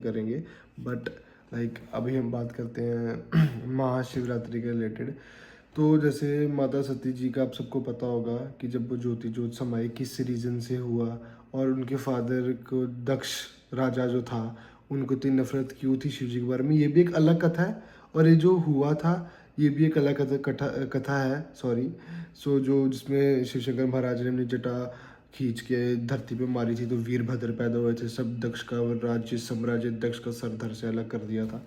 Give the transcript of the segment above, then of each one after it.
करेंगे। But like अभी हम बात करते हैं महाशिवरात्रि के रिलेटेड। तो जैसे माता सती जी का आप सबको पता होगा कि जब वो ज्योति ज्योत समाई किस रीज़न से हुआ, और उनके फादर को दक्ष राजा जो था उनको इतनी नफरत क्यों थी शिव जी के बारे में, ये भी एक अलग कथा है। और ये जो हुआ था ये भी एक अलग कथा है, सॉरी। जो जिसमें शिव शंकर महाराज ने अपनी जटा खींच के धरती पे मारी थी तो वीरभद्र पैदा हुए थे, सब दक्ष का राज्य साम्राज्य दक्ष का सर धड़ से अलग कर दिया था।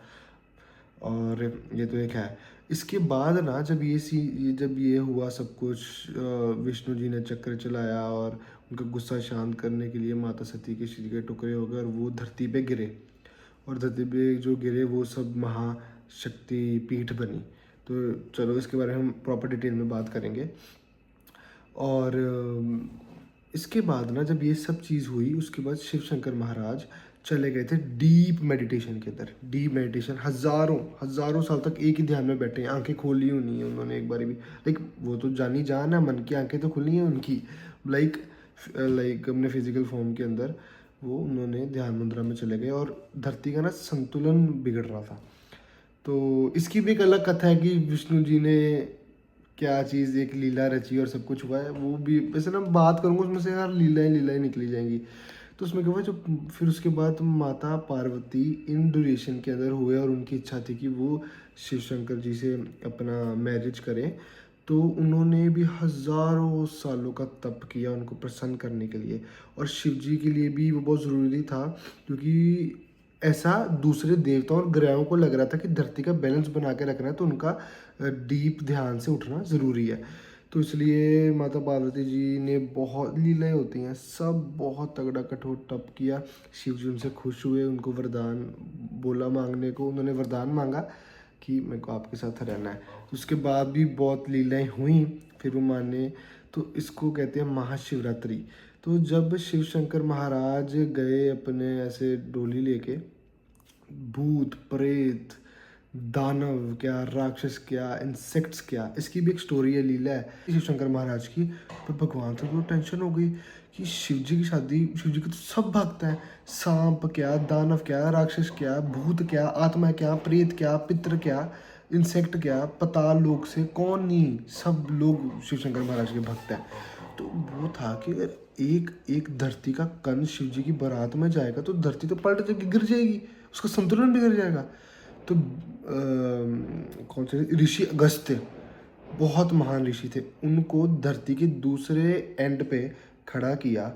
और ये तो एक है। इसके बाद ना जब ये हुआ सब कुछ, विष्णु जी ने चक्र चलाया और उनका गुस्सा शांत करने के लिए माता सती के शरीर के टुकड़े हो गए और वो धरती पे गिरे। और धरती पे जो गिरे वो सब महाशक्ति पीठ बनी। तो चलो इसके बारे में हम प्रॉपर डिटेल में बात करेंगे। और इसके बाद ना जब ये सब चीज़ हुई उसके बाद शिव शंकर महाराज चले गए थे डीप मेडिटेशन के अंदर। डीप मेडिटेशन, हज़ारों हज़ारों साल तक एक ही ध्यान में बैठे हैं, आंखें खोली हुई नहीं है उन्होंने एक बार भी। लाइक वो तो जानी जान है, मन की आंखें तो खुली हैं उनकी। लाइक अपने फिजिकल फॉर्म के अंदर वो उन्होंने ध्यान मुद्रा में चले गए और धरती का ना संतुलन बिगड़ रहा था। तो इसकी भी एक अलग कथा है कि विष्णु जी ने क्या चीज़ एक लीला रची और सब कुछ हुआ है, वो भी वैसे ना बात करूँगा उसमें से यार लीलाएँ निकली जाएंगी। तो उसमें क्या हुआ, जो फिर उसके बाद माता पार्वती इन ड्यूरेशन के अंदर हुए और उनकी इच्छा थी कि वो शिव शंकर जी से अपना मैरिज करें। तो उन्होंने भी हज़ारों सालों का तप किया उनको प्रसन्न करने के लिए। और शिव जी के लिए भी वो बहुत ज़रूरी था, क्योंकि ऐसा दूसरे देवताओं और ग्रहों को लग रहा था कि धरती का बैलेंस बना के रखना है, तो उनका डीप ध्यान से उठना ज़रूरी है। तो इसलिए माता पार्वती जी ने बहुत लीलाएँ होती हैं, सब बहुत तगड़ा कठोर तप किया। शिव जी उनसे खुश हुए, उनको वरदान बोला मांगने को, उन्होंने वरदान मांगा कि मेरे को आपके साथ रहना है। तो उसके बाद भी बहुत लीलाएँ हुई, फिर वो माने। तो इसको कहते हैं महाशिवरात्रि। तो जब शिव शंकर महाराज गए अपने ऐसे डोली लेके, भूत प्रेत दानव क्या राक्षस क्या इंसेक्ट्स क्या, इसकी भी एक स्टोरी है, लीला है शिव शंकर महाराज की। पर भगवान को तो टेंशन हो गई कि शिव जी की शादी, शिव जी को तो सब भागता है, सांप क्या दानव क्या राक्षस क्या भूत क्या आत्मा क्या प्रेत क्या पितृ क्या इंसेक्ट क्या पताल लोक से कौन नहीं, सब लोग शिव शंकर महाराज के भक्त हैं। तो वो था कि अगर एक एक धरती का कण शिव जी की बारात में जाएगा तो धरती तो पलट जाएगी, गिर जाएगी, उसका संतुलन बिगड़ जाएगा। तो कौन से ऋषि अगस्त्य, बहुत महान ऋषि थे, उनको धरती के दूसरे एंड पे खड़ा किया,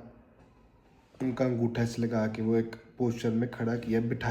उनका अंगूठा ऐसे लगा के वो एक पोस्चर में खड़ा किया, बिठाया।